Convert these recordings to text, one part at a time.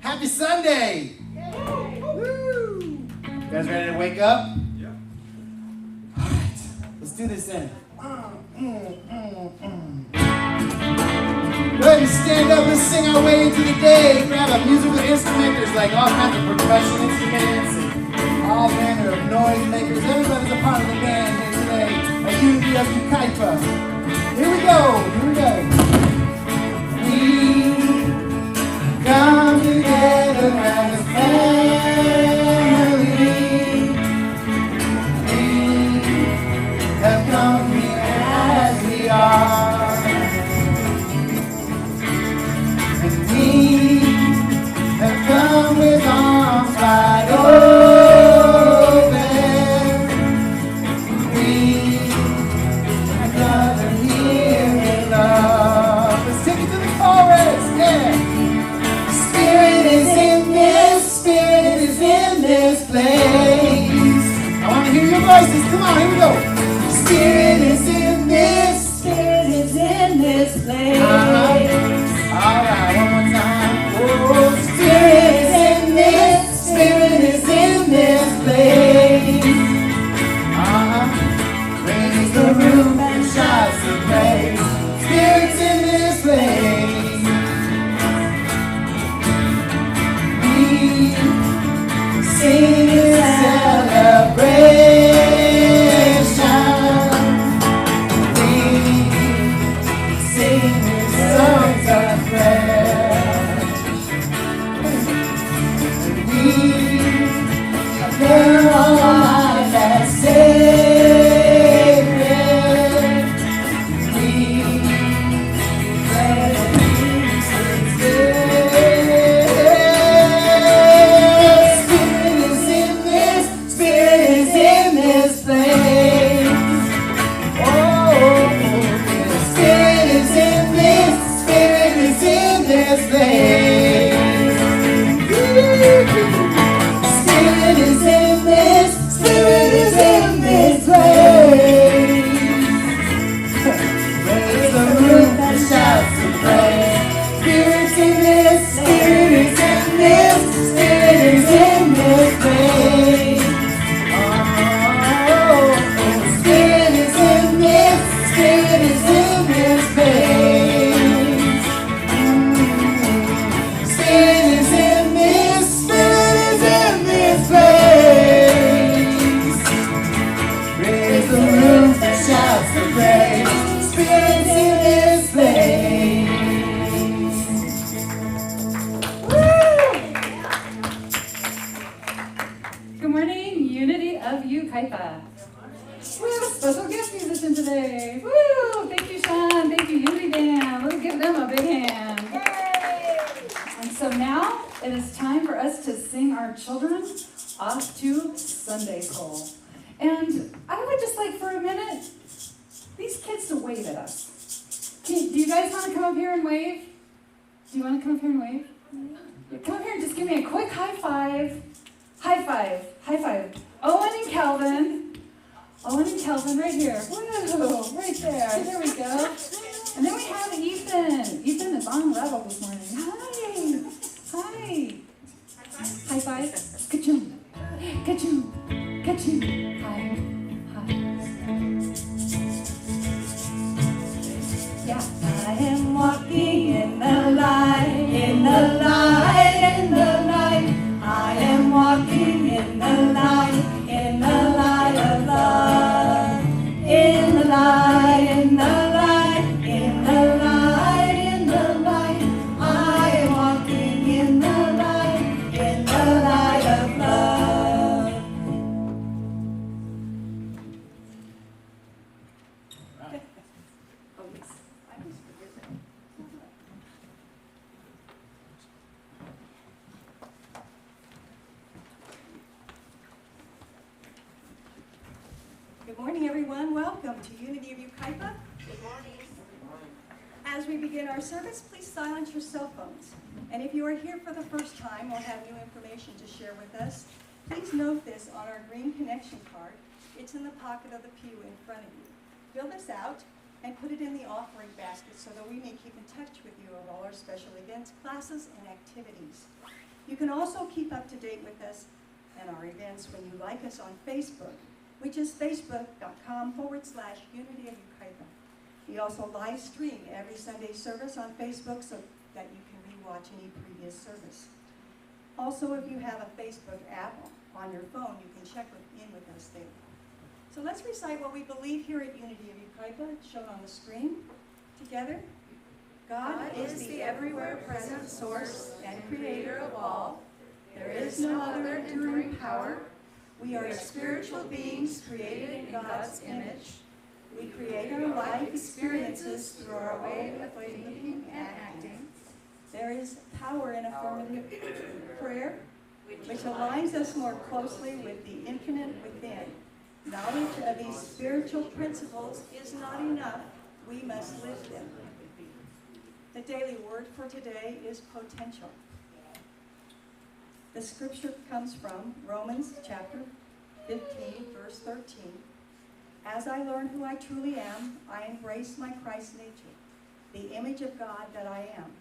Happy Sunday! Woo! You guys ready to wake up? Yeah. All right, let's do this then. Go ahead and stand up. Let's sing our way into the day. Grab a musical instrument. There's like all kinds of percussion instruments and all manner of noise makers. Everybody's a part of the band here today. A unity of Yucaipa. Here we go. We come together as a family. We have come here as we are. And we have come with arms wide open. We have gathered here in love. Let's take it to the chorus, yeah. Spirit is in this place. I want to hear your voices. Come on, here we go. Spirit is in this place. All right, one more time. Oh, Spirit is in this place. Raise the roof and shouts of praise. Spirit's in this place. We sing in celebration. We sing in songs of prayer. And we burn our lives as sacred. We declare that peace is good. Spirit is in this place. Oh, Spirit is in this place. Spirit is in this place. Raise the roof and shout some praise. Spirit's in this, Spirit is in this, Spirit is in this place. Oh, Spirit is in this, Spirit is in this place. Spirit is in this, Spirit is in this place. Raise the roof and shout some praise. Spirit's in this place. Good morning, Unity of Yucaipa. Woo, special guest musician today. Woo, thank you, Sean. Thank you, Unity Band. Let's give them a big hand. Yay! And so now it is time for us to sing our children off to Sunday school. And I would just like for a minute, these kids to wave at us. Do you guys want to come up here and wave? Do you want to come up here and wave? Come up here and just give me a quick high five. High five. High five. Owen and Calvin. Owen and Calvin right here. Woo! Right there. There we go. And then we have Ethan. Ethan is on level this morning. Hi. Hi. High five. Ka-choom. Ka-choom. Ka-choom. Hi. Hi. Yeah. I am walking in the light, in the light, in the light. I am walking in the light, in the light of love. In the light, in the light, in the light, in the light. I am walking in the light of love. Oh, yes. Good morning, everyone. Welcome to Unity of Yucaipa. Good morning. As we begin our service, please silence your cell phones. And if you are here for the first time or have new information to share with us, please note this on our green connection card. It's in the pocket of the pew in front of you. Fill this out and put it in the offering basket so that we may keep in touch with you of all our special events, classes, and activities. You can also keep up to date with us and our events when you like us on Facebook, which is facebook.com/Unity of Yucaipa. We also live stream every Sunday service on Facebook so that you can rewatch any previous service. Also, if you have a Facebook app on your phone, you can check in with us there. So let's recite what we believe here at Unity of Yucaipa, shown on the screen. Together, God is the everywhere present source and creator of all. There is no other enduring power. We are spiritual beings created in God's image. We create our life experiences through our way of thinking and acting. There is power in affirmative prayer, which aligns us more closely with the infinite within. Knowledge of these spiritual principles is not enough. We must live them. The daily word for today is potential. The scripture comes from Romans chapter 15, verse 13. As I learn who I truly am, I embrace my Christ nature, the image of God that I am.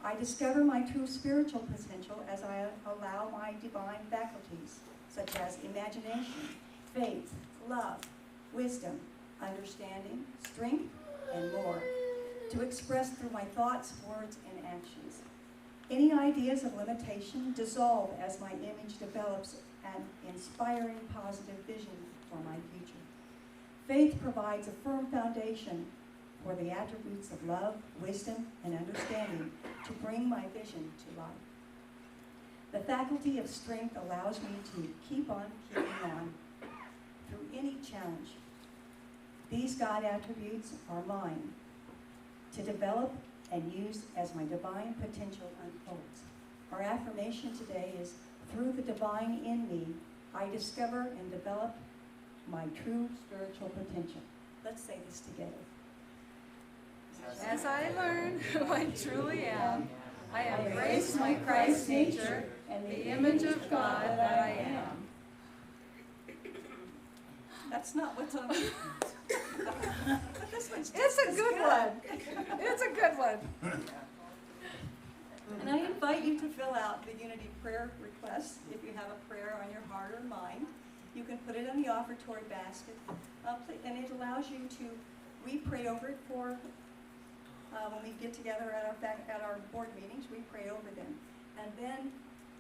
I discover my true spiritual potential as I allow my divine faculties, such as imagination, faith, love, wisdom, understanding, strength, and more, to express through my thoughts, words, and actions. Any ideas of limitation dissolve as my image develops an inspiring positive vision for my future. Faith provides a firm foundation for the attributes of love, wisdom, and understanding to bring my vision to life. The faculty of strength allows me to keep on keeping on through any challenge. These God attributes are mine to develop and use as my divine potential unfolds. Our affirmation today is, through the divine in me, I discover and develop my true spiritual potential. Let's say this together. As I learn who I truly am, I embrace my Christ nature and the image of God that I am. That's not what's on. But this one's It's a good one. It's a good one. And I invite you to fill out the Unity prayer request. If you have a prayer on your heart or mind, you can put it in the offertory basket. And it allows you to, we pray over it for, when we get together at our board meetings, we pray over them. And then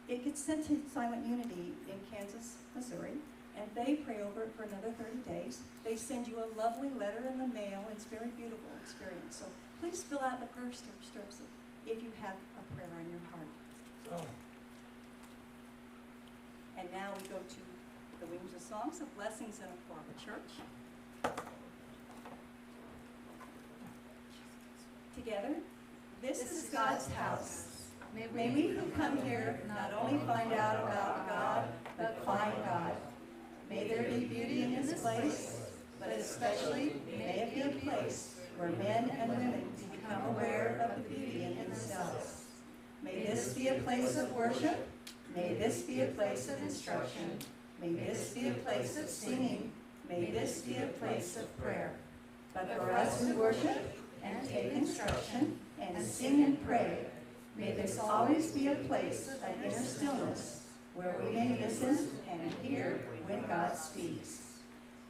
it gets sent to Silent Unity in Kansas, Missouri, and they pray over it for another 30 days. They send you a lovely letter in the mail. It's a very beautiful experience. So please fill out the prayer strips if you have a prayer on your heart. And now we go to the Wings of Songs of Blessings in a Former Church. Together, this is God's house. May we who come here not only find out about God, but find God. May there be beauty in this place, but especially may it be a place where men and women become aware of the beauty in themselves. May this be a place of worship. May this be a place of instruction. May this be a place of singing. May this be a place of prayer. But for us who worship and take instruction and sing and pray, may this always be a place of inner stillness where we may listen and hear when God speaks.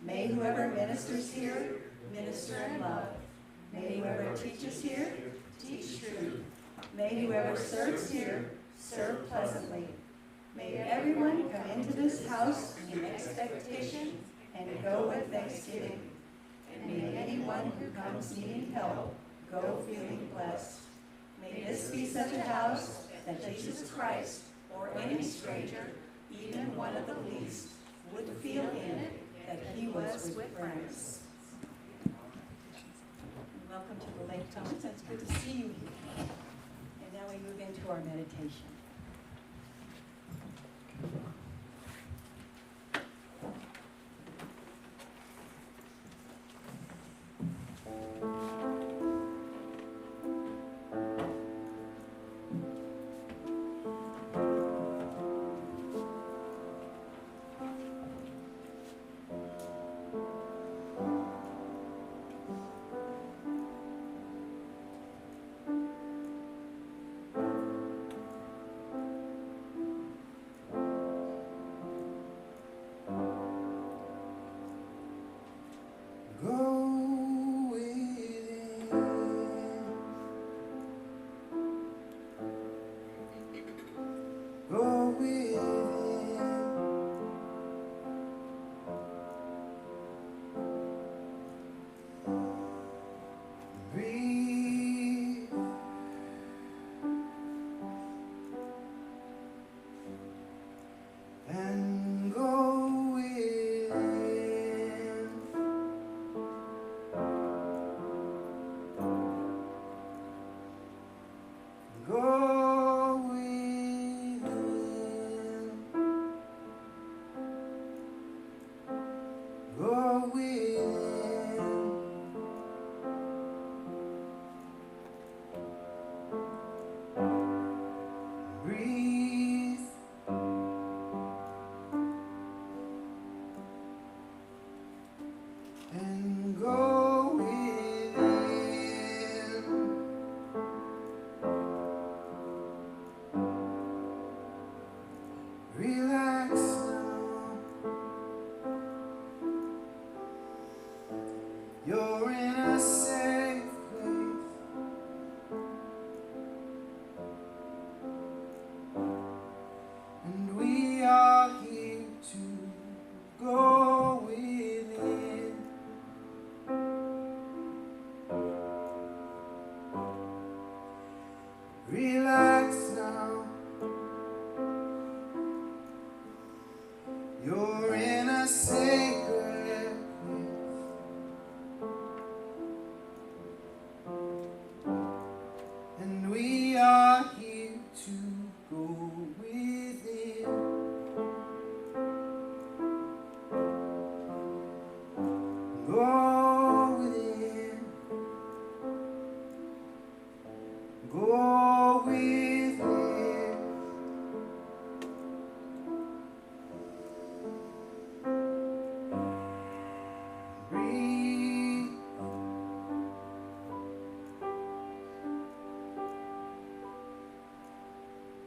May whoever ministers here minister in love. May whoever teaches here teach truth. May whoever serves here serve pleasantly. May everyone come into this house in expectation and go with thanksgiving. And may anyone who comes needing help go feeling blessed. May this be such a house that Jesus Christ or any stranger, even one of the least, would feel in it that he was with friends. And welcome to the Lake Thomas. It's good to see you here. And now we move into our meditation. like snow. You're in a sacred place, and we are here to go within. Go within. Go within. Breathe.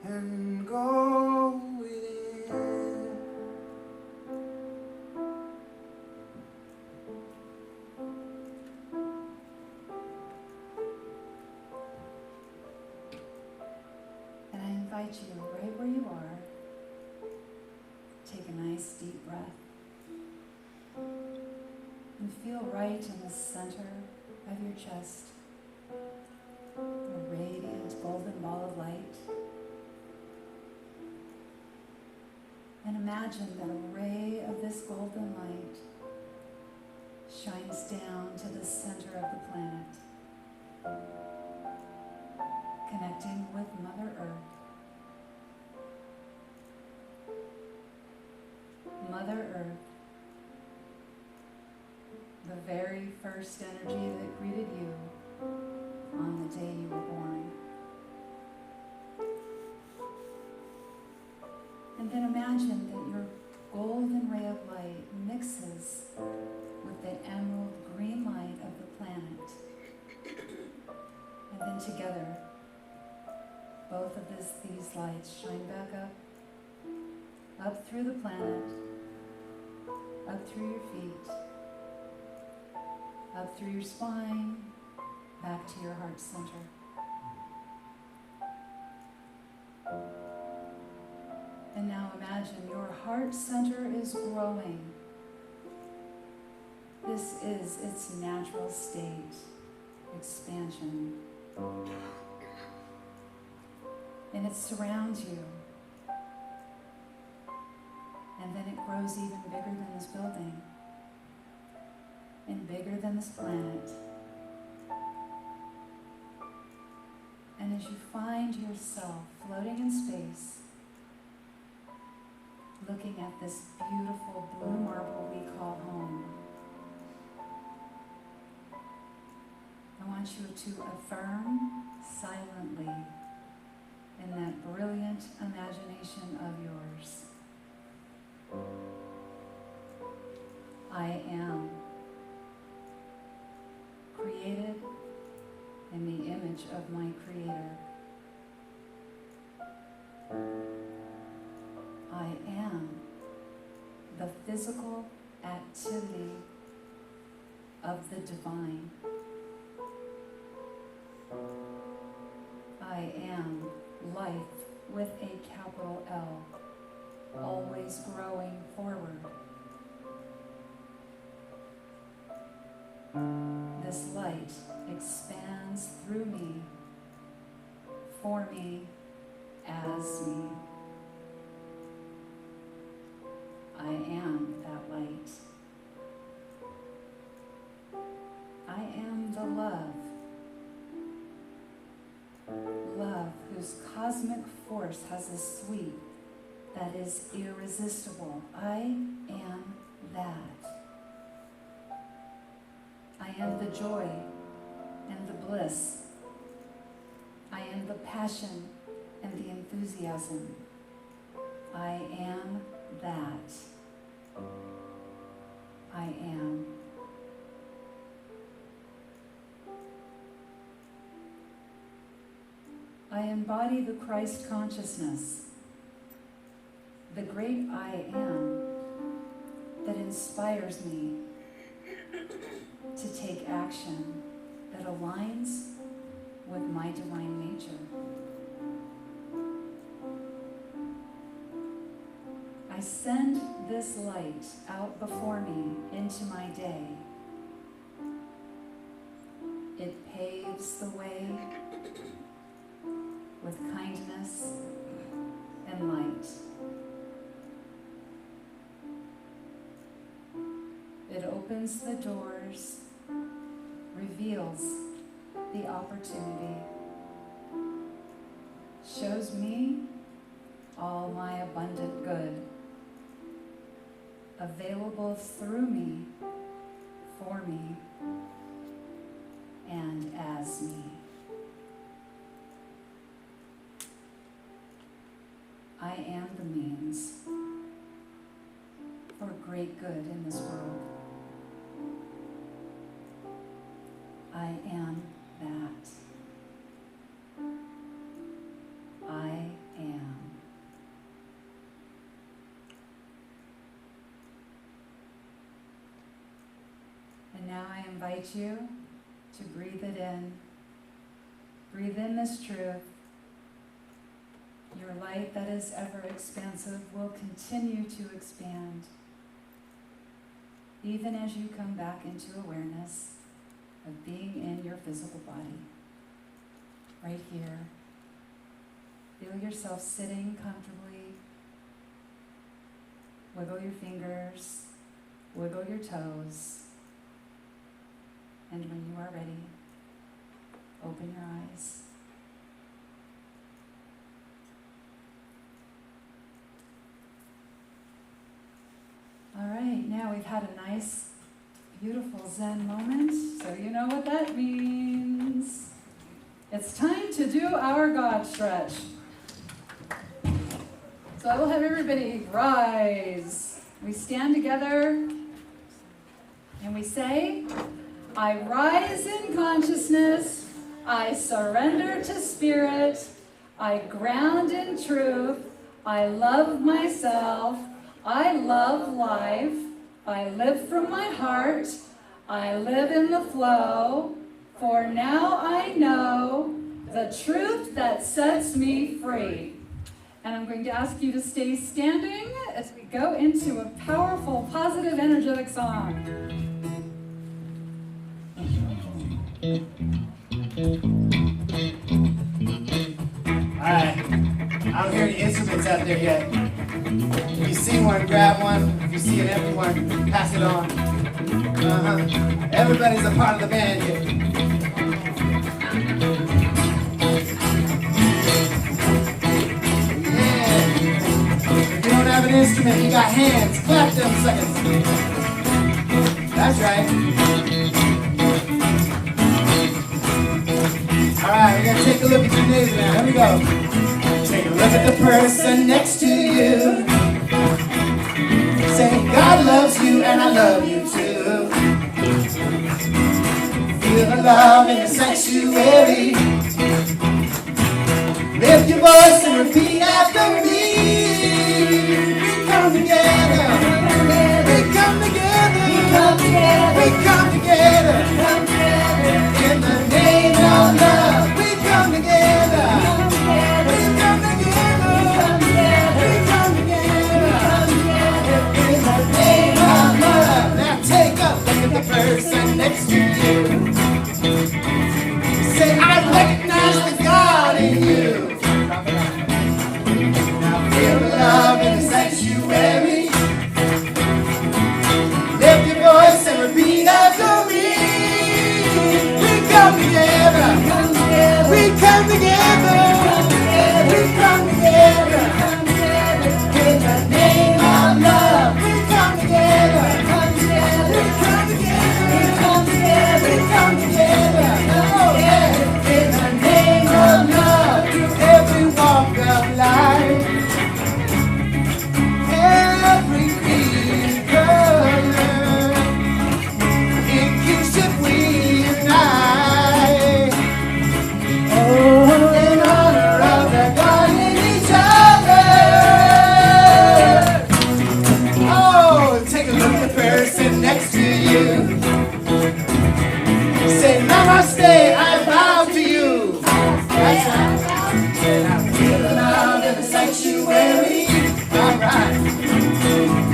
And go within. And I invite you, right where you are, take a nice deep breath. And feel right in the center of your chest, a radiant golden ball of light. And imagine that a ray of this golden light shines down to the center of the planet, connecting with Mother Earth. Mother Earth, the very first energy that greeted you on the day you were born. And then imagine that your golden ray of light mixes with the emerald green light of the planet. And then together, both of these lights shine back up through the planet, up through your feet, up through your spine, back to your heart center. And now imagine your heart center is growing. This is its natural state, expansion. And it surrounds you. And then it grows even bigger than this building, and bigger than this planet. And as you find yourself floating in space, looking at this beautiful blue marble we call home, I want you to affirm silently in that brilliant imagination of yours. I am created in the image of my Creator. I am the physical activity of the divine. I am life with a capital L, always growing forward. This light expands through me, for me, as me. I am that light. I am the love. Love whose cosmic force has a sweep that is irresistible. I am that. I am the joy and the bliss. I am the passion and the enthusiasm. I am that. I am. I embody the Christ consciousness, the great I am that inspires me to take action that aligns with my divine nature. I send this light out before me into my day. It paves the way with kindness darkness and light. It opens the doors, reveals the opportunity, shows me all my abundant good, available through me, for me, and as me. I am the means for great good in this world. I am that. I am. And now I invite you to breathe it in. Breathe in this truth. Your light that is ever expansive will continue to expand, even as you come back into awareness of being in your physical body, right here. Feel yourself sitting comfortably. Wiggle your fingers, wiggle your toes, and when you are ready, open your eyes. All right, now we've had a nice, beautiful Zen moment, so you know what that means. It's time to do our God stretch. So I will have everybody rise. We stand together and we say, I rise in consciousness, I surrender to spirit, I ground in truth, I love myself, I love life, I live from my heart, I live in the flow, for now I know the truth that sets me free. And I'm going to ask you to stay standing as we go into a powerful, positive, energetic song. All right, I don't hear any instruments out there yet. If you see one, grab one. If you see an empty one, pass it on. Everybody's a part of the band here. Yeah. If you don't have an instrument, you got hands. Clap them seconds. That's right. All right, we're gonna take a look at your neighbor now. Here we go. Take a look at the person next to you. Say, God loves you and I love you too. Feel the love in the sanctuary. Lift your voice and repeat after me. We come together. We come together. We come together. In the name of love, we come together. We come together. We come together. In the name of love. Now take a look at the person next to you. Say, I recognize the God in you. Now feel the love in the sanctuary. Lift your voice and repeat after me. We come together. We come together. We come together. In the name of love, we come together. We come together. We come together. Oh yeah. In the name of love, through every walk of life, every creed and color, in kinship we unite. Oh, in honor of the God in each other. Oh, take a look at the person next to you. Say, Namaste, I bow to you. That's right. And I feel the love in the sanctuary. All right.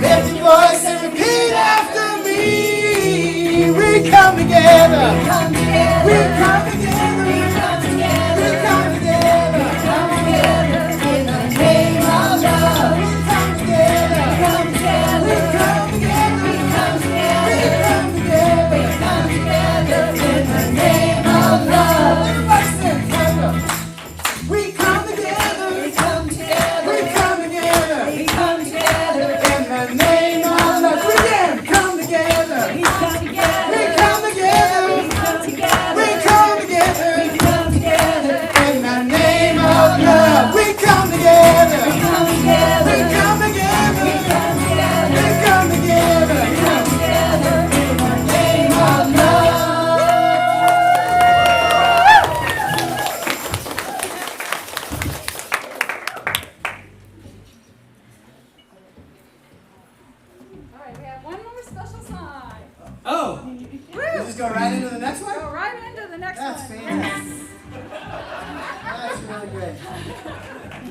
Lift your voice and repeat after me. We come together. We come together. We come together. We come together. We come together.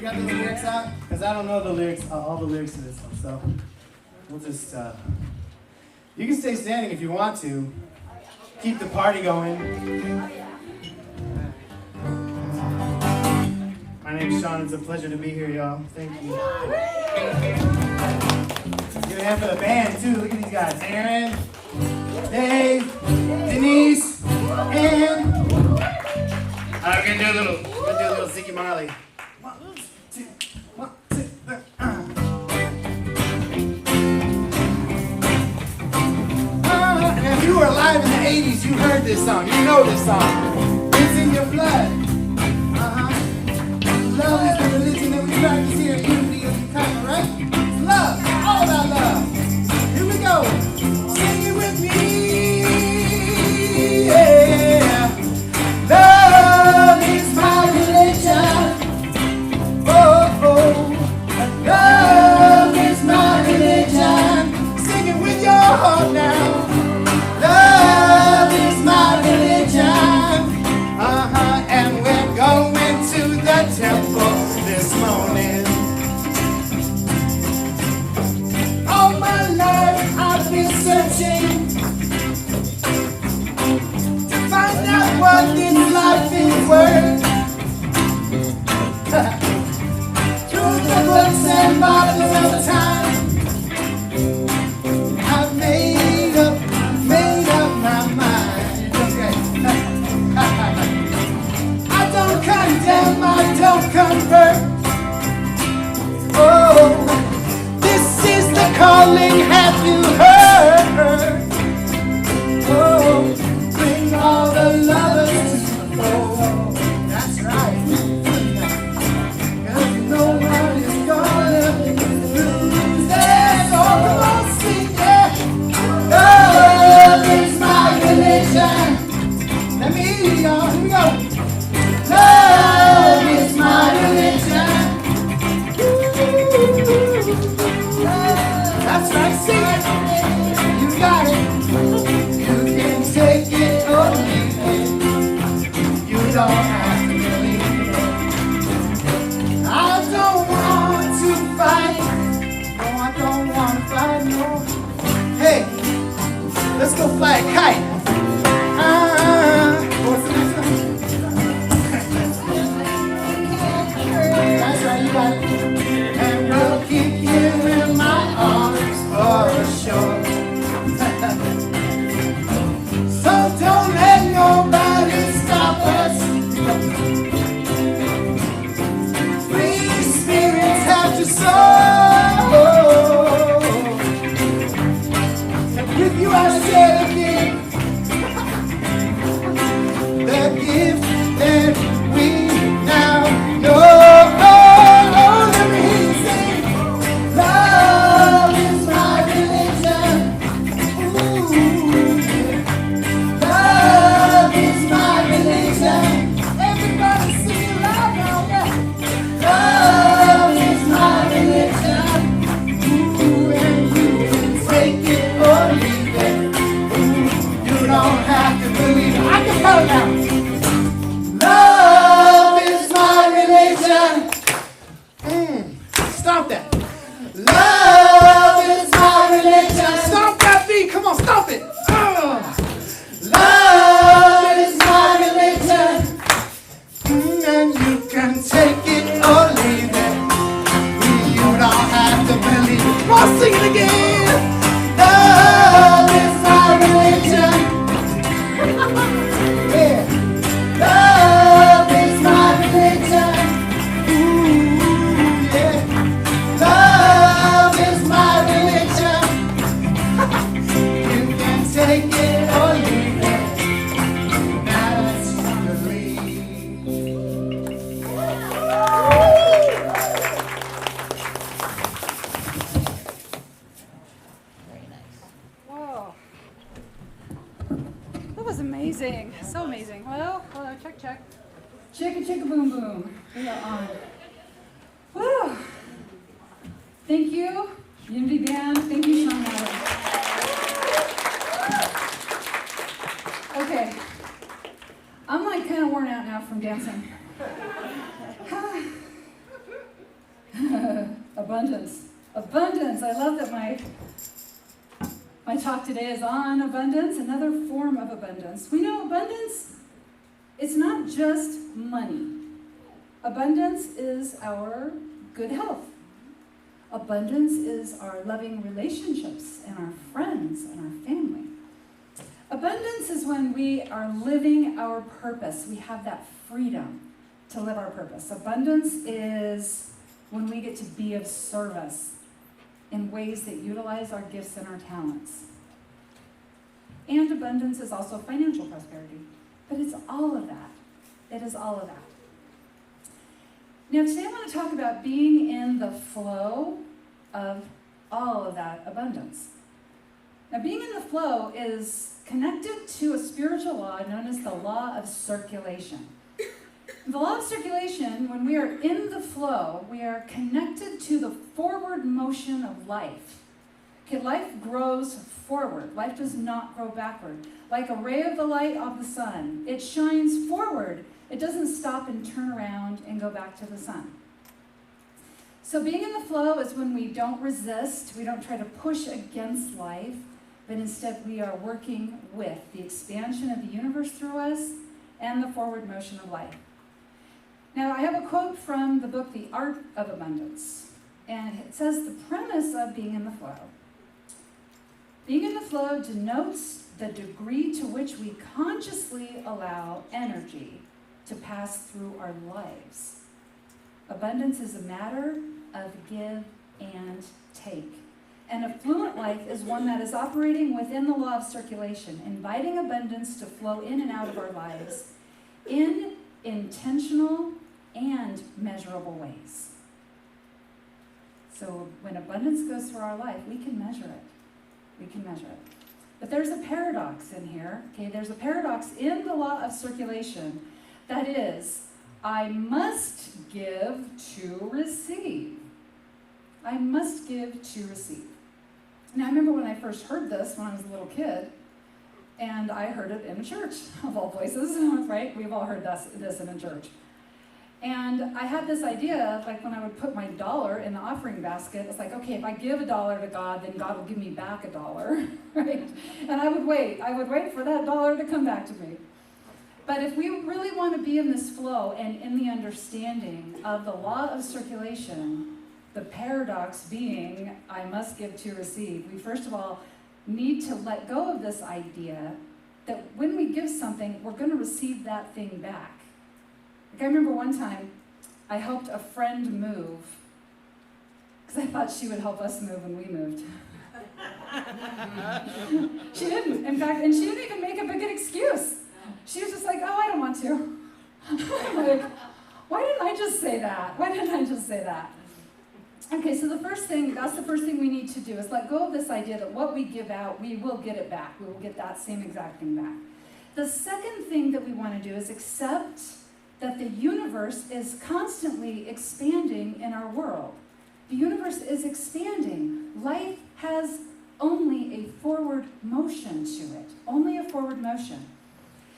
got the lyrics out? Because I don't know the lyrics, all the lyrics to this one. So we'll just, you can stay standing if you want to. Keep the party going. My name's Sean. It's a pleasure to be here, y'all. Thank you. Give a hand for the band, too. Look at these guys. Aaron, Dave, Denise, and... We're gonna do a little Ziggy Marley. 1, 2, 1, 2, 3. And if you were alive in the 80s, you heard this song. You know this song. It's in your blood. Love is the religion that we practice here at Unity of Yucaipa, right? It's love. All about love. Here we go. Sing it with me. Yeah. Love is my religion. Oh, oh. Love is my religion. Sing it with your heart now. Love is my religion. And we're going to the temple this morning. All my life I've been searching to find out what this life is worth. Through the books and bottles of time, I've made up my mind. Okay. I don't condemn, I don't convert. Oh, this is the calling, have you heard? Oh, bring all the lovers to the fold. That's right. Cause no one is gonna lose their soul. Come on, sing it. Love is my religion. Let me hear y'all, here we go. Love is my religion. That's right, sing it. You got it. You can take it or leave it. You don't have to believe it. I don't want to fight. No, I don't want to fight, no. Hey, let's go fly a kite. What's the next one? That's right, you got it. And we'll keep you in my arms for sure. So don't let nobody stop us. Free spirits have to soar. And with you I share the gift that we now know. Let me hear you sing. Love is my religion. Ooh, yeah. Love is my religion. Everybody sing it loud now, yeah. Love is my religion. Ooh, and you can take it or leave it. Ooh, you don't have to believe it. I can tell now. Love is my religion. Stop that. Love is my religion. Stop that beat. Come on, stop it. Love is my religion. And you can take it or leave it. You don't have to believe it. Come on, sing it again. Love is my religion. Yeah. Love is my religion. Ooh, yeah. Love is my religion. You can take it or leave it. That's the lead. Whoa. That was amazing. So amazing. Well, hold on, check, check. Chicka chicka boom boom. We are on. Woo! Thank you, Unity Band. Thank you, Sean Adams. Okay. I'm like kind of worn out now from dancing. Abundance. Abundance. I love that my talk today is on abundance, another form of abundance. We know abundance, it's not just money. Abundance is our good health. Abundance is our loving relationships and our friends and our family. Abundance is when we are living our purpose. We have that freedom to live our purpose. Abundance is when we get to be of service in ways that utilize our gifts and our talents. And abundance is also financial prosperity. But it's all of that. It is all of that. Now today I want to talk about being in the flow of all of that abundance. Now being in the flow is connected to a spiritual law known as the law of circulation. The law of circulation, when we are in the flow, we are connected to the forward motion of life. Okay, life grows forward. Life does not grow backward. Like a ray of the light of the sun, it shines forward. It doesn't stop and turn around and go back to the sun. So being in the flow is when we don't resist, we don't try to push against life, but instead we are working with the expansion of the universe through us and the forward motion of life. Now, I have a quote from the book, The Art of Abundance, and it says the premise of being in the flow. Being in the flow denotes the degree to which we consciously allow energy to pass through our lives. Abundance is a matter of give and take. An affluent life is one that is operating within the law of circulation, inviting abundance to flow in and out of our lives in intentional and measurable ways. So when abundance goes through our life, we can measure it. We can measure it. But there's a paradox in here. Okay, there's a paradox in the law of circulation. That is, I must give to receive. I must give to receive. Now, I remember when I first heard this when I was a little kid, and I heard it in a church, of all places, right? We've all heard this in a church. And I had this idea, like when I would put my dollar in the offering basket, it's like, okay, if I give $1 to God, then God will give me back $1, right? And I would wait for that dollar to come back to me. But if we really want to be in this flow and in the understanding of the law of circulation, the paradox being, I must give to receive, we first of all need to let go of this idea that when we give something, we're going to receive that thing back. Like I remember one time, I helped a friend move, because I thought she would help us move when we moved. She didn't, in fact, and she didn't even make up a good excuse. She was just like, oh, I don't want to. I'm like, why didn't I just say that? Why didn't I just say that? Okay, so that's the first thing we need to do is let go of this idea that what we give out, we will get it back. We will get that same exact thing back. The second thing that we want to do is accept that the universe is constantly expanding in our world. The universe is expanding. Life has only a forward motion to it, only a forward motion.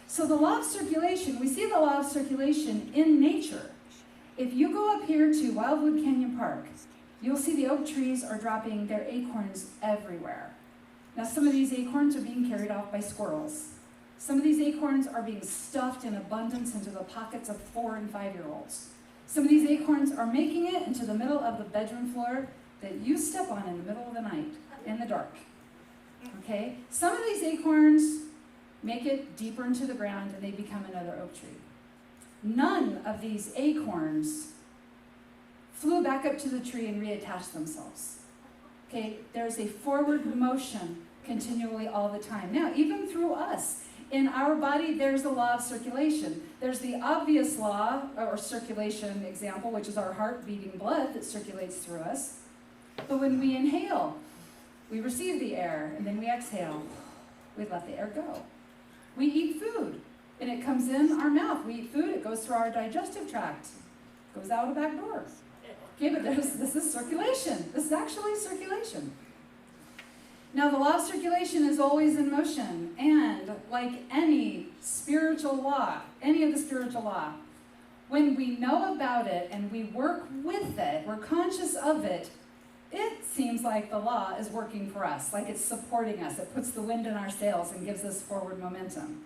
So the law of circulation, we see the law of circulation in nature. If you go up here to Wildwood Canyon Park, you'll see the oak trees are dropping their acorns everywhere. Now some of these acorns are being carried off by squirrels. Some of these acorns are being stuffed in abundance into the pockets of 4- and 5-year-olds. Some of these acorns are making it into the middle of the bedroom floor that you step on in the middle of the night, in the dark. Okay? Some of these acorns make it deeper into the ground and they become another oak tree. None of these acorns flew back up to the tree and reattached themselves. Okay? There's a forward motion continually all the time. Now, even through us, in our body, there's a law of circulation. There's the obvious law, or circulation example, which is our heart beating blood that circulates through us. But when we inhale, we receive the air, and then we exhale. We let the air go. We eat food, and it comes in our mouth. We eat food, it goes through our digestive tract, goes out the back door. Okay, but this is circulation. This is actually circulation. Now, the law of circulation is always in motion, and like any spiritual law, any of the spiritual law, when we know about it and we work with it, we're conscious of it, it seems like the law is working for us, like it's supporting us. It puts the wind in our sails and gives us forward momentum.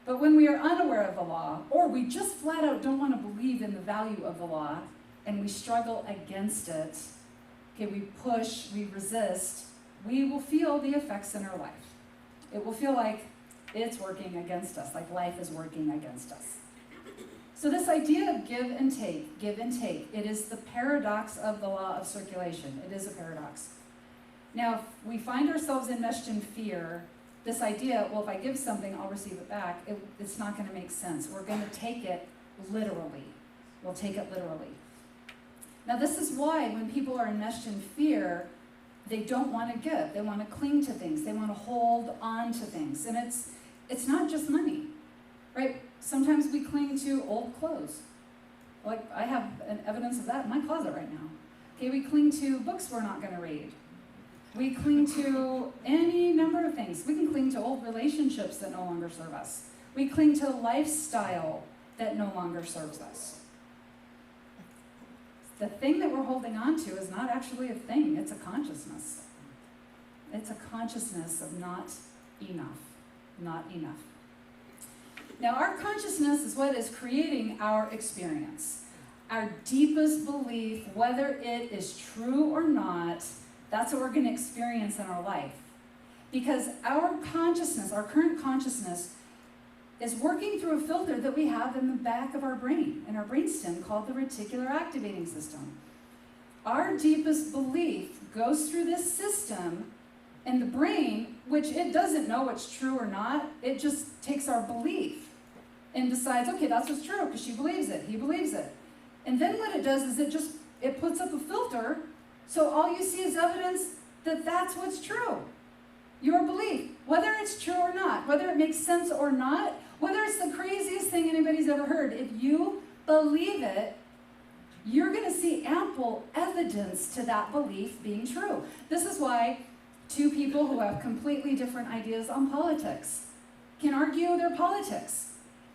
But when we are unaware of the law, or we just flat out don't want to believe in the value of the law, and we struggle against it, okay, we push, we resist, we will feel the effects in our life. It will feel like it's working against us, like life is working against us. So this idea of give and take, it is the paradox of the law of circulation. It is a paradox. Now, if we find ourselves enmeshed in fear, this idea, well, if I give something, I'll receive it back, it's not going to make sense. We're going to take it literally. We'll take it literally. Now, this is why when people are enmeshed in fear, they don't want to give. They want to cling to things. They want to hold on to things. And it's not just money, right? Sometimes we cling to old clothes. Like, I have an evidence of that in my closet right now. Okay, we cling to books we're not going to read. We cling to any number of things. We can cling to old relationships that no longer serve us. We cling to a lifestyle that no longer serves us. The thing that we're holding on to is not actually a thing, it's a consciousness. It's a consciousness of not enough, not enough. Now, our consciousness is what is creating our experience. Our deepest belief, whether it is true or not, that's what we're going to experience in our life. Because our consciousness, our current consciousness, is working through a filter that we have in the back of our brain, in our brainstem, called the reticular activating system. Our deepest belief goes through this system, and the brain, which it doesn't know what's true or not, it just takes our belief and decides, okay, that's what's true, because she believes it, he believes it. And then what it does is it puts up a filter, so all you see is evidence that that's what's true. Your belief, whether it's true or not, whether it makes sense or not, whether it's the craziest thing anybody's ever heard, if you believe it, you're going to see ample evidence to that belief being true. This is why two people who have completely different ideas on politics can argue their politics.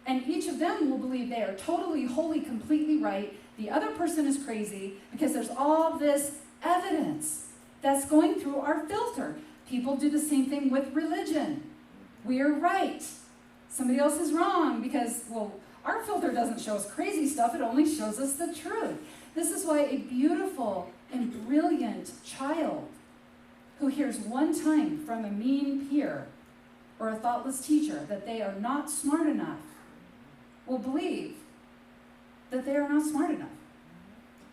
And each of them will believe they are totally, wholly, completely right. The other person is crazy because there's all this evidence that's going through our filter. People do the same thing with religion. We're right. Somebody else is wrong because, well, our filter doesn't show us crazy stuff. It only shows us the truth. This is why a beautiful and brilliant child who hears one time from a mean peer or a thoughtless teacher that they are not smart enough will believe that they are not smart enough.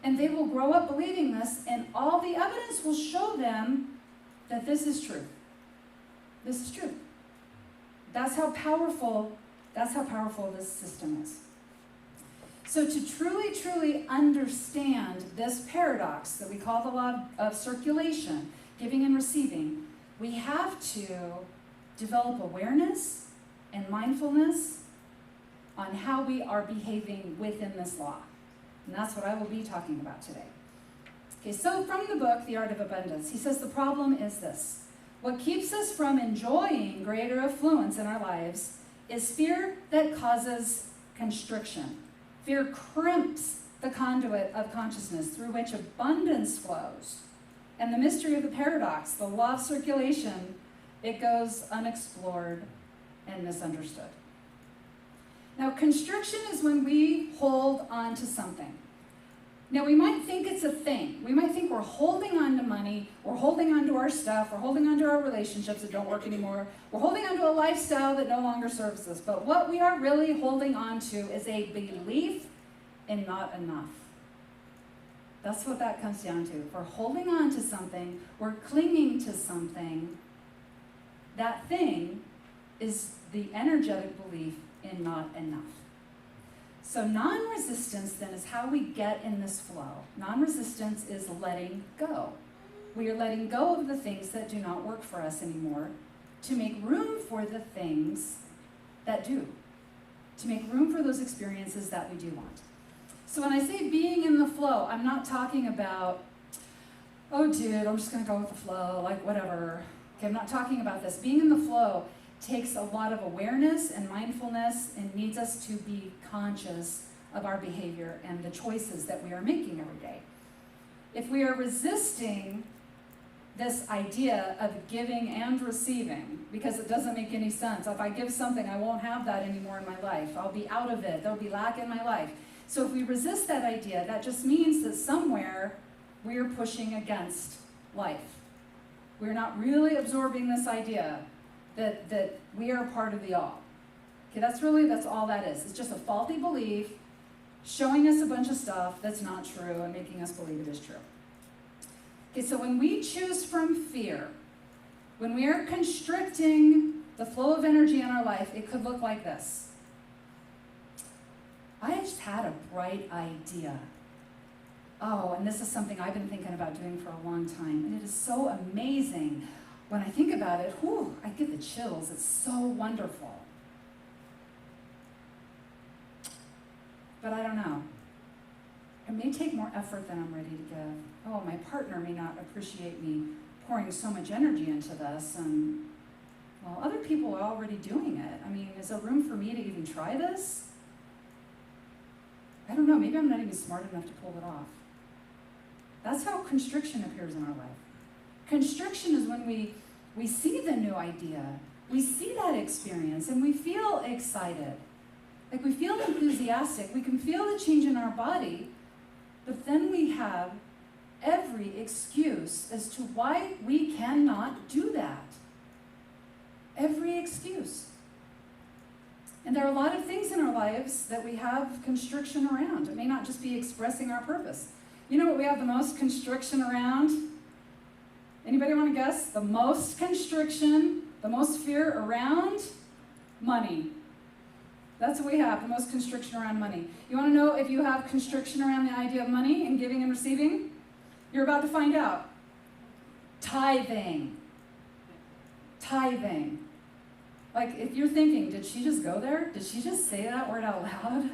And they will grow up believing this, and all the evidence will show them that this is true. This is true. That's how powerful this system is. So to truly, truly understand this paradox that we call the law of circulation, giving and receiving, we have to develop awareness and mindfulness on how we are behaving within this law. And that's what I will be talking about today. Okay, so from the book, The Art of Abundance, he says the problem is this. What keeps us from enjoying greater affluence in our lives is fear that causes constriction. Fear crimps the conduit of consciousness through which abundance flows. And the mystery of the paradox, the law of circulation, it goes unexplored and misunderstood. Now, constriction is when we hold on to something. Now, we might think it's a thing. We might think we're holding on to money, we're holding on to our stuff, we're holding on to our relationships that don't work anymore, we're holding on to a lifestyle that no longer serves us. But what we are really holding on to is a belief in not enough. That's what that comes down to. If we're holding on to something, we're clinging to something, that thing is the energetic belief in not enough. So non-resistance then is how we get in this flow. Non-resistance is letting go. We are letting go of the things that do not work for us anymore to make room for the things that do. To make room for those experiences that we do want. So when I say being in the flow, I'm not talking about, oh dude, I'm just gonna go with the flow, like whatever. Okay, I'm not talking about this. Being in the flow takes a lot of awareness and mindfulness and needs us to be conscious of our behavior and the choices that we are making every day. If we are resisting this idea of giving and receiving, because it doesn't make any sense. If I give something, I won't have that anymore in my life. I'll be out of it. There'll be lack in my life. So if we resist that idea, that just means that somewhere we're pushing against life. We're not really absorbing this idea that we are part of the all. Okay, that's all that is. It's just a faulty belief showing us a bunch of stuff that's not true and making us believe it is true. Okay, so when we choose from fear, when we are constricting the flow of energy in our life, it could look like this. I just had a bright idea. Oh, and this is something I've been thinking about doing for a long time, and it is so amazing. When I think about it, whew, I get the chills. It's so wonderful. But I don't know. It may take more effort than I'm ready to give. Oh, my partner may not appreciate me pouring so much energy into this, and, well, other people are already doing it. I mean, is there room for me to even try this? I don't know, maybe I'm not even smart enough to pull it off. That's how constriction appears in our life. Constriction is when we see the new idea, we see that experience, and we feel excited. Like we feel enthusiastic, we can feel the change in our body, but then we have every excuse as to why we cannot do that. Every excuse. And there are a lot of things in our lives that we have constriction around. It may not just be expressing our purpose. You know what we have the most constriction around? Anybody want to guess? The most constriction, the most fear around? Money. That's what we have, the most constriction around money. You want to know if you have constriction around the idea of money and giving and receiving? You're about to find out. Tithing. Tithing. Like, if you're thinking, did she just go there? Did she just say that word out loud?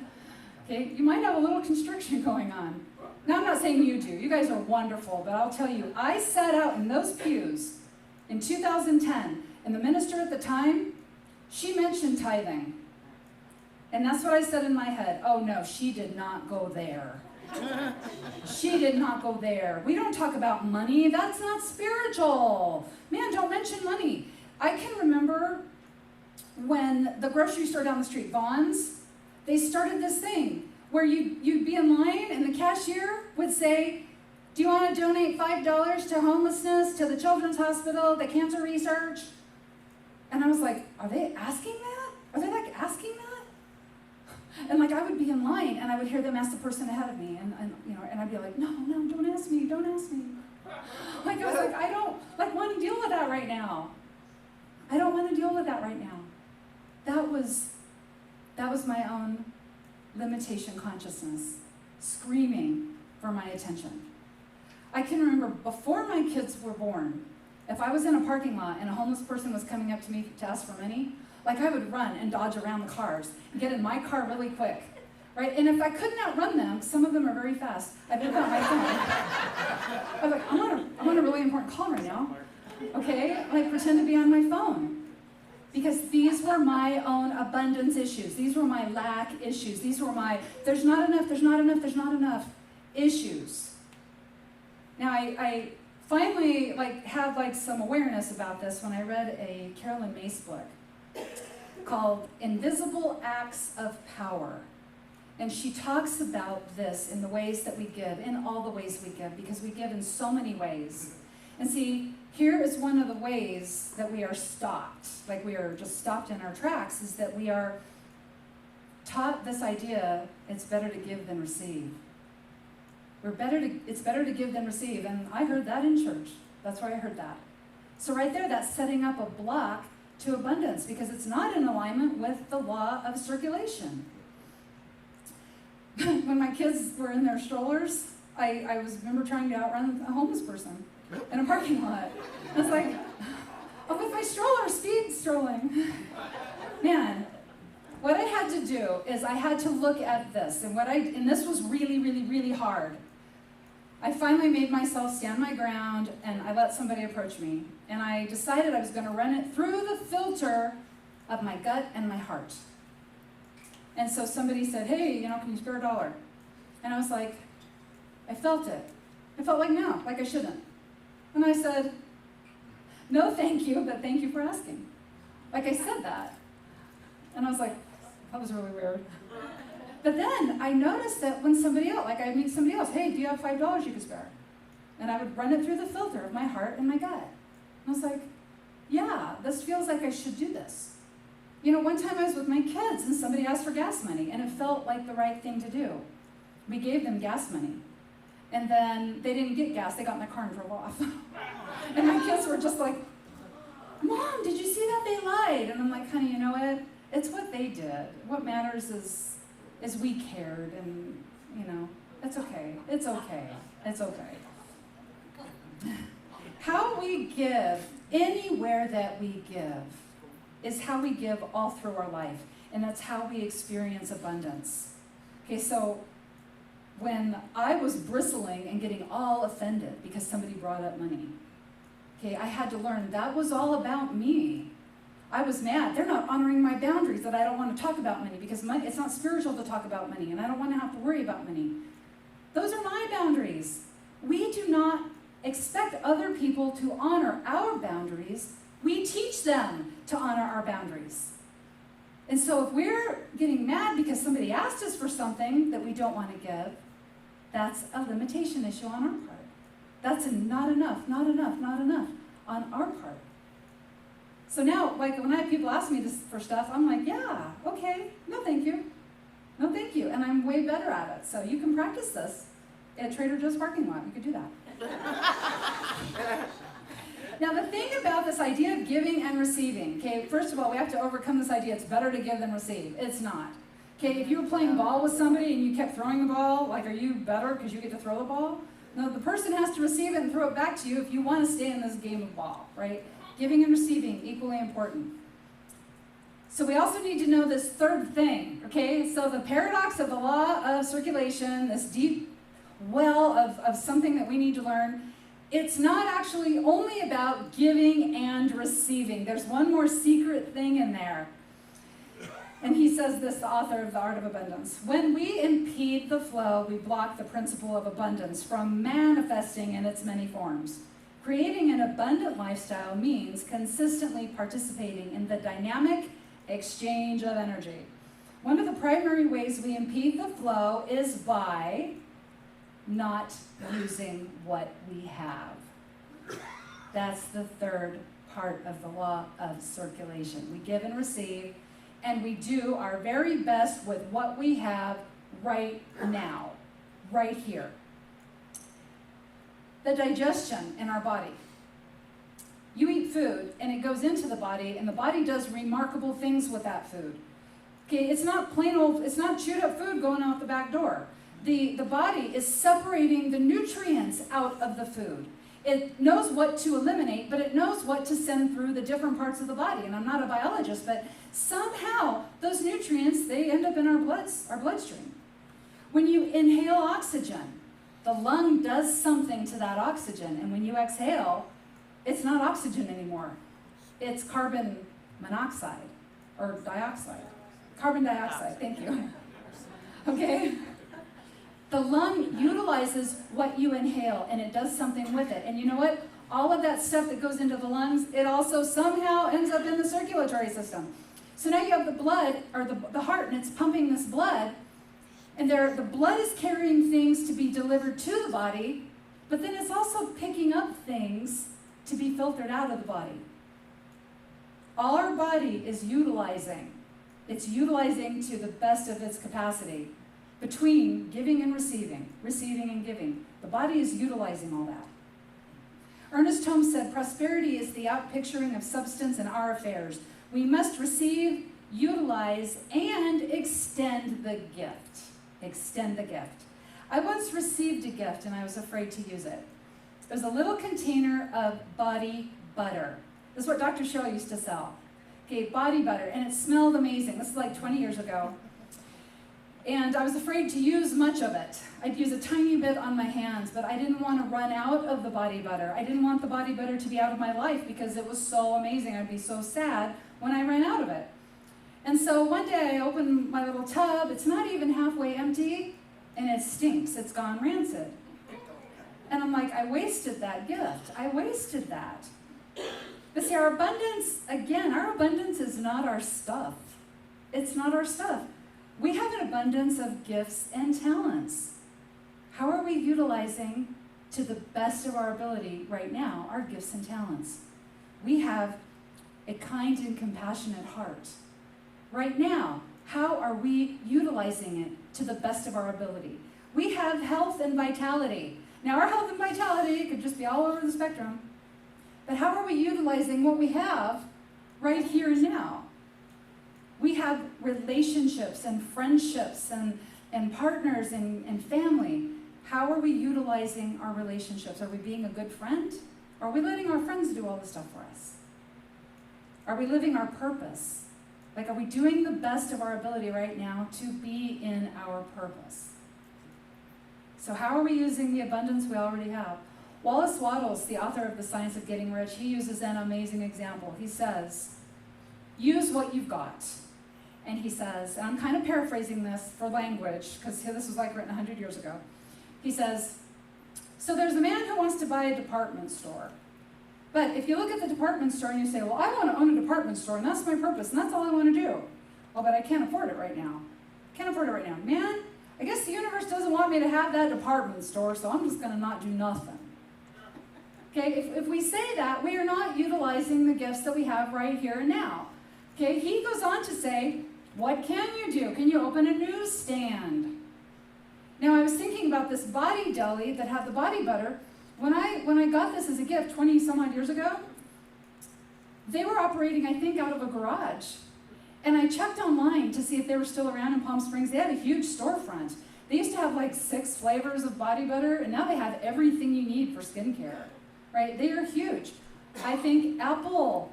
Okay, you might have a little constriction going on. Now, I'm not saying you do. You guys are wonderful, but I'll tell you, I sat out in those pews in 2010, and the minister at the time, she mentioned tithing. And that's what I said in my head. Oh, no, she did not go there. She did not go there. We don't talk about money. That's not spiritual. Man, don't mention money. I can remember when the grocery store down the street, Vaughn's, they started this thing where you'd be in line and the cashier would say, do you want to donate $5 to homelessness, to the children's hospital, the cancer research? And I was like, are they asking that? Are they like asking that? And like I would be in line and I would hear them ask the person ahead of me and I'd be like, no, don't ask me. Like I was like, I don't want to deal with that right now. I don't want to deal with that right now. That was my own limitation consciousness screaming for my attention. I can remember before my kids were born, if I was in a parking lot and a homeless person was coming up to me to ask for money, like I would run and dodge around the cars and get in my car really quick, right? And if I couldn't outrun them, some of them are very fast, I'd whip out my phone. I was like, I'm on a really important call right now, okay? Like pretend to be on my phone. Because these were my own abundance issues. These were my lack issues. These were my there's not enough issues. Now I finally had some awareness about this when I read a Carolyn Mace book called Invisible Acts of Power. And she talks about this in the ways that we give, in all the ways we give, because we give in so many ways. And see, here is one of the ways that we are stopped, like we are just stopped in our tracks, is that we are taught this idea, it's better to give than receive. It's better to give than receive, and I heard that in church. That's where I heard that. So right there, that's setting up a block to abundance, because it's not in alignment with the law of circulation. When my kids were in their strollers, I remember trying to outrun a homeless person in a parking lot. I was like, I'm with my stroller, speed strolling. Man, what I had to do is I had to look at this, and this was really, really, really hard. I finally made myself stand my ground, and I let somebody approach me, and I decided I was going to run it through the filter of my gut and my heart. And so somebody said, hey, can you spare $1? And I was like, I felt it. I felt like no, like I shouldn't. And I said, no, thank you, but thank you for asking. Like I said that. And I was like, that was really weird. But then I noticed that when somebody else, like I meet somebody else, hey, do you have $5 you could spare? And I would run it through the filter of my heart and my gut. And I was like, yeah, this feels like I should do this. One time I was with my kids and somebody asked for gas money and it felt like the right thing to do. We gave them gas money. And then they didn't get gas, they got in their car and drove off. And my kids were just like, Mom, did you see that they lied? And I'm like, honey, you know what? It's what they did. What matters is we cared and, it's okay. It's okay. It's okay. How we give, anywhere that we give, is how we give all through our life. And that's how we experience abundance. Okay, so when I was bristling and getting all offended because somebody brought up money, okay, I had to learn that was all about me. I was mad. They're not honoring my boundaries that I don't want to talk about money because money, it's not spiritual to talk about money and I don't want to have to worry about money. Those are my boundaries. We do not expect other people to honor our boundaries. We teach them to honor our boundaries. And so if we're getting mad because somebody asked us for something that we don't want to give, that's a limitation issue on our part. That's a not enough on our part. So now, like when I have people ask me this for stuff, I'm like, yeah, okay, no thank you. No thank you. And I'm way better at it. So you can practice this at Trader Joe's parking lot. You could do that. Now the thing about this idea of giving and receiving, okay, first of all, we have to overcome this idea it's better to give than receive. It's not. Okay, if you were playing ball with somebody and you kept throwing the ball, like are you better because you get to throw the ball? No, the person has to receive it and throw it back to you if you want to stay in this game of ball, right? Giving and receiving, equally important. So we also need to know this third thing, okay? So the paradox of the law of circulation, this deep well of something that we need to learn, it's not actually only about giving and receiving. There's one more secret thing in there. And he says this, the author of The Art of Abundance. When we impede the flow, we block the principle of abundance from manifesting in its many forms. Creating an abundant lifestyle means consistently participating in the dynamic exchange of energy. One of the primary ways we impede the flow is by not using what we have. That's the third part of the law of circulation. We give and receive, and we do our very best with what we have right now, right here. The digestion in our body. You eat food, and it goes into the body, and the body does remarkable things with that food. Okay, it's not plain old, it's not chewed up food going out the back door. The body is separating the nutrients out of the food. It knows what to eliminate, but it knows what to send through the different parts of the body. And I'm not a biologist, but somehow those nutrients, they end up in our bloodstream. When you inhale oxygen, the lung does something to that oxygen. And when you exhale, it's not oxygen anymore. It's carbon monoxide or dioxide. Carbon dioxide, thank you. Okay? The lung utilizes what you inhale, and it does something with it. And you know what? All of that stuff that goes into the lungs, it also somehow ends up in the circulatory system. So now you have the blood, or the heart, and it's pumping this blood, and the blood is carrying things to be delivered to the body, but then it's also picking up things to be filtered out of the body. All our body is utilizing. It's utilizing to the best of its capacity. Between giving and receiving and giving. The body is utilizing all that. Ernest Holmes said, prosperity is the outpicturing of substance in our affairs. We must receive, utilize, and extend the gift. Extend the gift. I once received a gift and I was afraid to use it. It was a little container of body butter. This is what Dr. Show used to sell. Okay, body butter, and it smelled amazing. This is like 20 years ago. And I was afraid to use much of it. I'd use a tiny bit on my hands, but I didn't want to run out of the body butter. I didn't want the body butter to be out of my life because it was so amazing. I'd be so sad when I ran out of it. And so one day I open my little tub, it's not even halfway empty, and it stinks, it's gone rancid. And I'm like, I wasted that gift. I wasted that. But see, our abundance, again, our abundance is not our stuff. It's not our stuff. We have an abundance of gifts and talents. How are we utilizing to the best of our ability right now our gifts and talents? We have a kind and compassionate heart. Right now, how are we utilizing it to the best of our ability? We have health and vitality. Now, our health and vitality could just be all over the spectrum. But how are we utilizing what we have right here and now? We have relationships and friendships and partners and family. How are we utilizing our relationships? Are we being a good friend? Or are we letting our friends do all the stuff for us? Are we living our purpose? Like, are we doing the best of our ability right now to be in our purpose? So how are we using the abundance we already have? Wallace Wattles, the author of The Science of Getting Rich, he uses an amazing example. He says, use what you've got. And he says, and I'm kind of paraphrasing this for language, because this was like written 100 years ago. He says, so there's a man who wants to buy a department store. But if you look at the department store and you say, well, I want to own a department store, and that's my purpose, and that's all I want to do. Well, but I can't afford it right now. Can't afford it right now. Man, I guess the universe doesn't want me to have that department store, so I'm just going to not do nothing. Okay, if we say that, we are not utilizing the gifts that we have right here and now. Okay, he goes on to say, what can you do? Can you open a newsstand? Now, I was thinking about this body deli that had the body butter. When I got this as a gift 20 some odd years ago, they were operating, I think, out of a garage. And I checked online to see if they were still around in Palm Springs. They had a huge storefront. They used to have like 6 flavors of body butter, and now they have everything you need for skincare, right? They are huge. I think Apple,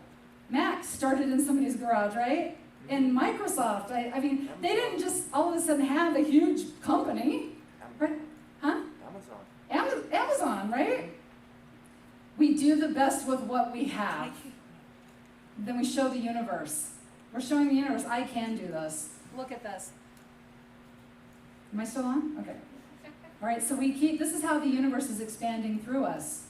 Mac started in somebody's garage, right? And Microsoft, I mean, they didn't just all of a sudden have a huge company, right? Huh? Amazon, right? We do the best with what we have. Then we show the universe. We're showing the universe, I can do this. Look at this. Am I still on? Okay. All right, so this is how the universe is expanding through us.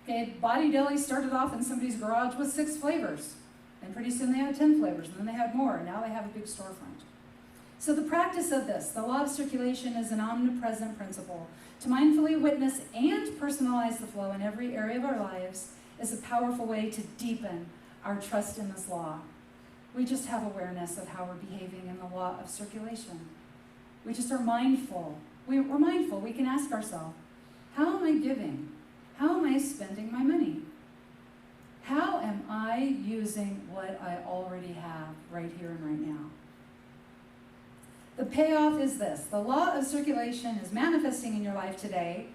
Okay, Body Deli started off in somebody's garage with 6 flavors. And pretty soon they had 10 flavors, and then they had more, and now they have a big storefront. So the practice of this, the law of circulation, is an omnipresent principle. To mindfully witness and personalize the flow in every area of our lives is a powerful way to deepen our trust in this law. We just have awareness of how we're behaving in the law of circulation. We just are mindful. We're mindful. We can ask ourselves, how am I giving? How am I spending my money? How am I using what I already have right here and right now? The payoff is this. The law of circulation is manifesting in your life today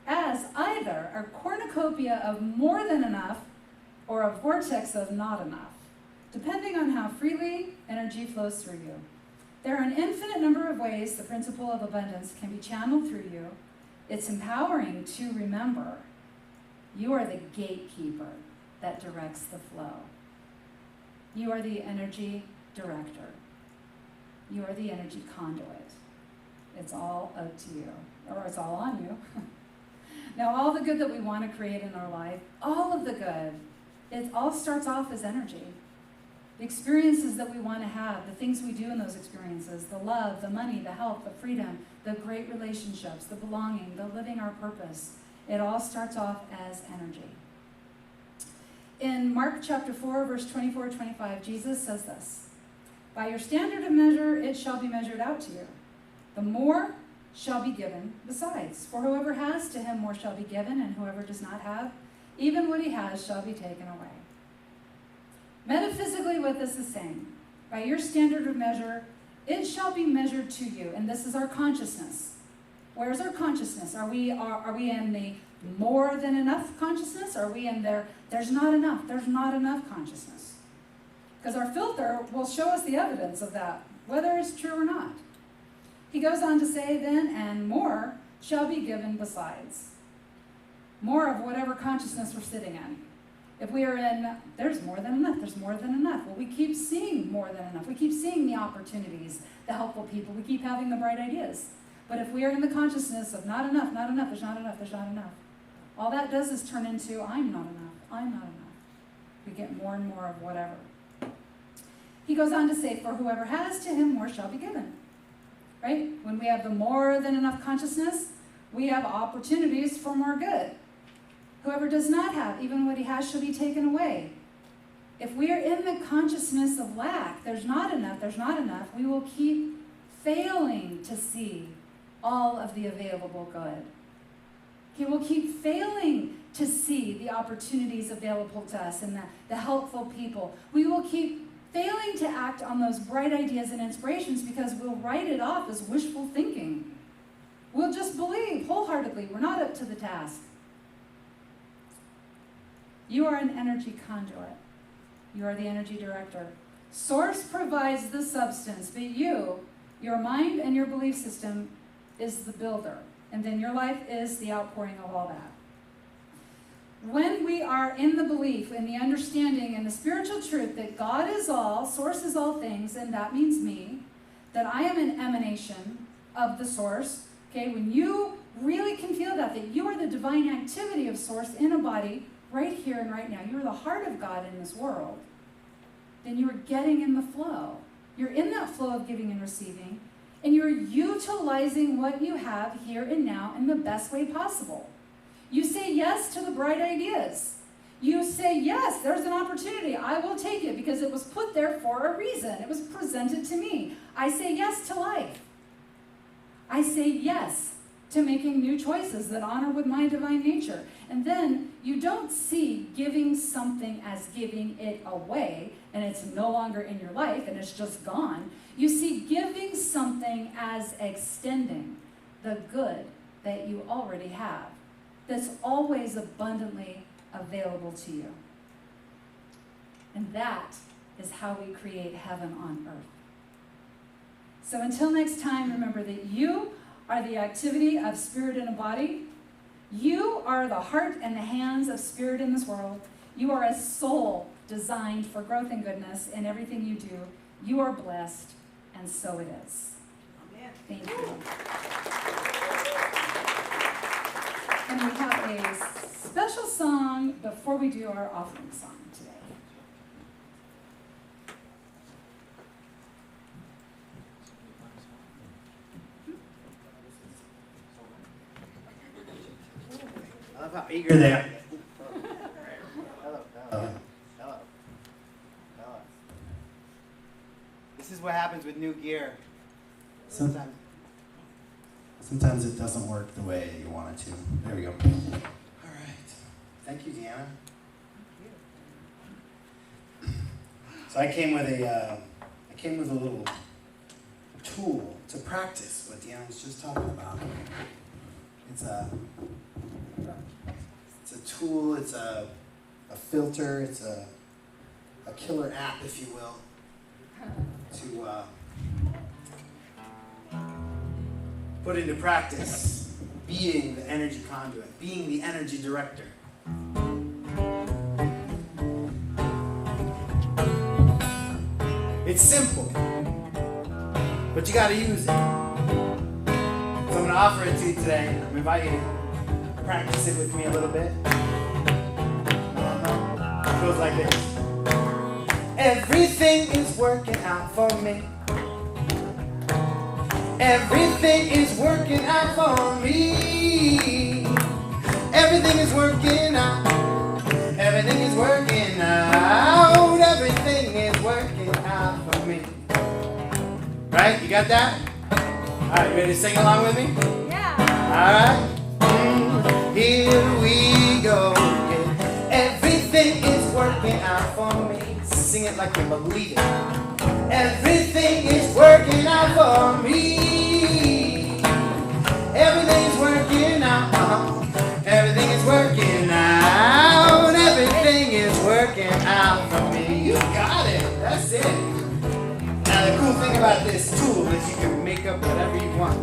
as either a cornucopia of more than enough or a vortex of not enough, depending on how freely energy flows through you. There are an infinite number of ways the principle of abundance can be channeled through you. It's empowering to remember you are the gatekeeper that directs the flow. You are the energy director. You are the energy conduit. It's all up to you, or it's all on you. Now, all the good that we want to create in our life, all of the good, it all starts off as energy. The experiences that we want to have, the things we do in those experiences, the love, the money, the health, the freedom, the great relationships, the belonging, the living our purpose, it all starts off as energy. In Mark chapter 4, verse 24-25, Jesus says this, by your standard of measure, it shall be measured out to you. The more shall be given besides. For whoever has, to him more shall be given, and whoever does not have, even what he has shall be taken away. Metaphysically, what this is saying, by your standard of measure, it shall be measured to you. And this is our consciousness. Where's our consciousness? Are we in the more than enough consciousness? Are we in there's not enough consciousness? Because our filter will show us the evidence of that, whether it's true or not. He goes on to say then, and more shall be given besides. More of whatever consciousness we're sitting in. If we are in, there's more than enough, there's more than enough. Well, we keep seeing more than enough. We keep seeing the opportunities, the helpful people. We keep having the bright ideas. But if we are in the consciousness of not enough, there's not enough, there's not enough, all that does is turn into I'm not enough, I'm not enough. We get more and more of whatever. He goes on to say, for whoever has, to him more shall be given. Right? When we have the more than enough consciousness, we have opportunities for more good. Whoever does not have, even what he has shall be taken away. If we are in the consciousness of lack, there's not enough, we will keep failing to see all of the available good. He will keep failing to see the opportunities available to us and the helpful people. We will keep failing to act on those bright ideas and inspirations because we'll write it off as wishful thinking. We'll just believe wholeheartedly we're not up to the task. You are an energy conduit. You are the energy director. Source provides the substance, but you, your mind and your belief system is the builder. And then your life is the outpouring of all that. When we are in the belief, in the understanding, and the spiritual truth that God is all, source is all things, and that means me, that I am an emanation of the source, okay, when you really can feel that you are the divine activity of source in a body, right here and right now, you are the heart of God in this world, then you are getting in the flow. You're in that flow of giving and receiving, and you're utilizing what you have here and now in the best way possible. You say yes to the bright ideas. You say, yes, there's an opportunity. I will take it because it was put there for a reason. It was presented to me. I say yes to life. I say yes to making new choices that honor with my divine nature. And then you don't see giving something as giving it away and it's no longer in your life and it's just gone. You see giving something as extending the good that you already have, that's always abundantly available to you. And that is how we create heaven on earth. So until next time, remember that you are the activity of spirit in a body. You are the heart and the hands of spirit in this world. You are a soul designed for growth and goodness in everything you do. You are blessed, and so it is. Amen. Thank you. And we have a special song before we do our offering song today. I love how eager they are. Hello. This is what happens with new gear. Sometimes it doesn't work the way you want it to. There we go. All right. Thank you, Deanna. So I came with a little tool to practice what Deanna was just talking about. It's a tool. It's a filter. It's a killer app, if you will, to put into practice being the energy conduit, being the energy director. It's simple, but you gotta use it. So I'm gonna offer it to you today. I'm gonna invite you to practice it with me a little bit. It goes like this. Everything is working out for me. Everything is working out for me. Everything is working out. Everything is working out. Everything is working out for me. Right? You got that? Alright, you ready to sing along with me? Yeah. Alright. Here we go. Yeah. Everything is working out for me. Sing it like you believe it. Everything is working out for me. Everything is working out. Everything is working out. Everything is working out for me. You got it. That's it. Now the cool thing about this tool is you can make up whatever you want.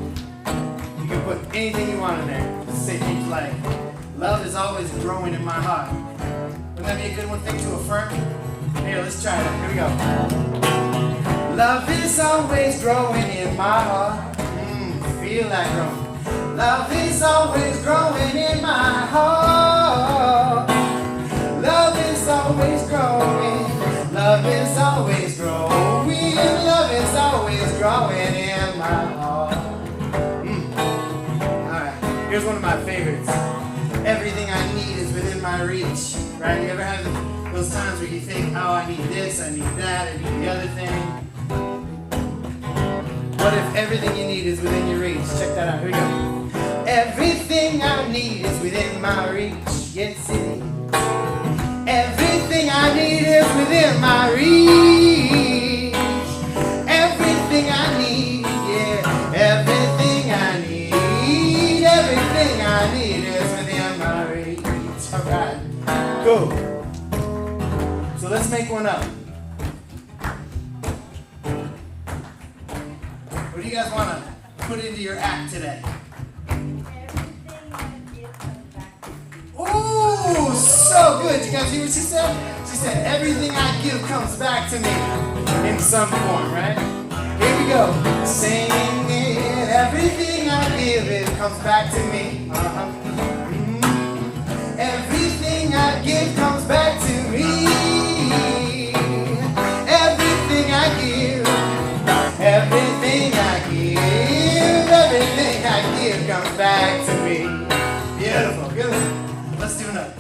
You can put anything you want in there. Say things like, love is always growing in my heart. Wouldn't that be a good one thing to affirm? Here, let's try it. Here we go. Love is always growing in my heart. Feel that growing. Love is always growing in my heart. Love is always growing. Love is always growing. Love is always growing in my heart. Alright, here's one of my favorites. Everything I need is within my reach. Right? You ever have those times where you think, oh, I need this, I need that, I need the other thing? What if everything you need is within your reach? Check that out. Here we go. Everything I need is within my reach. Yes, it is. Everything I need is within my reach. Everything I need, yeah. Everything I need. Everything I need is within my reach. All right. Cool. So let's make one up. What do you guys want to put into your act today? Ooh, so good. You guys hear what she said? She said, everything I give comes back to me in some form, right? Here we go. Singing it. Everything I give, it comes back to me. Everything I give comes back to me. Everything I give. Everything I give comes back to me. Beautiful, good. Let's do another.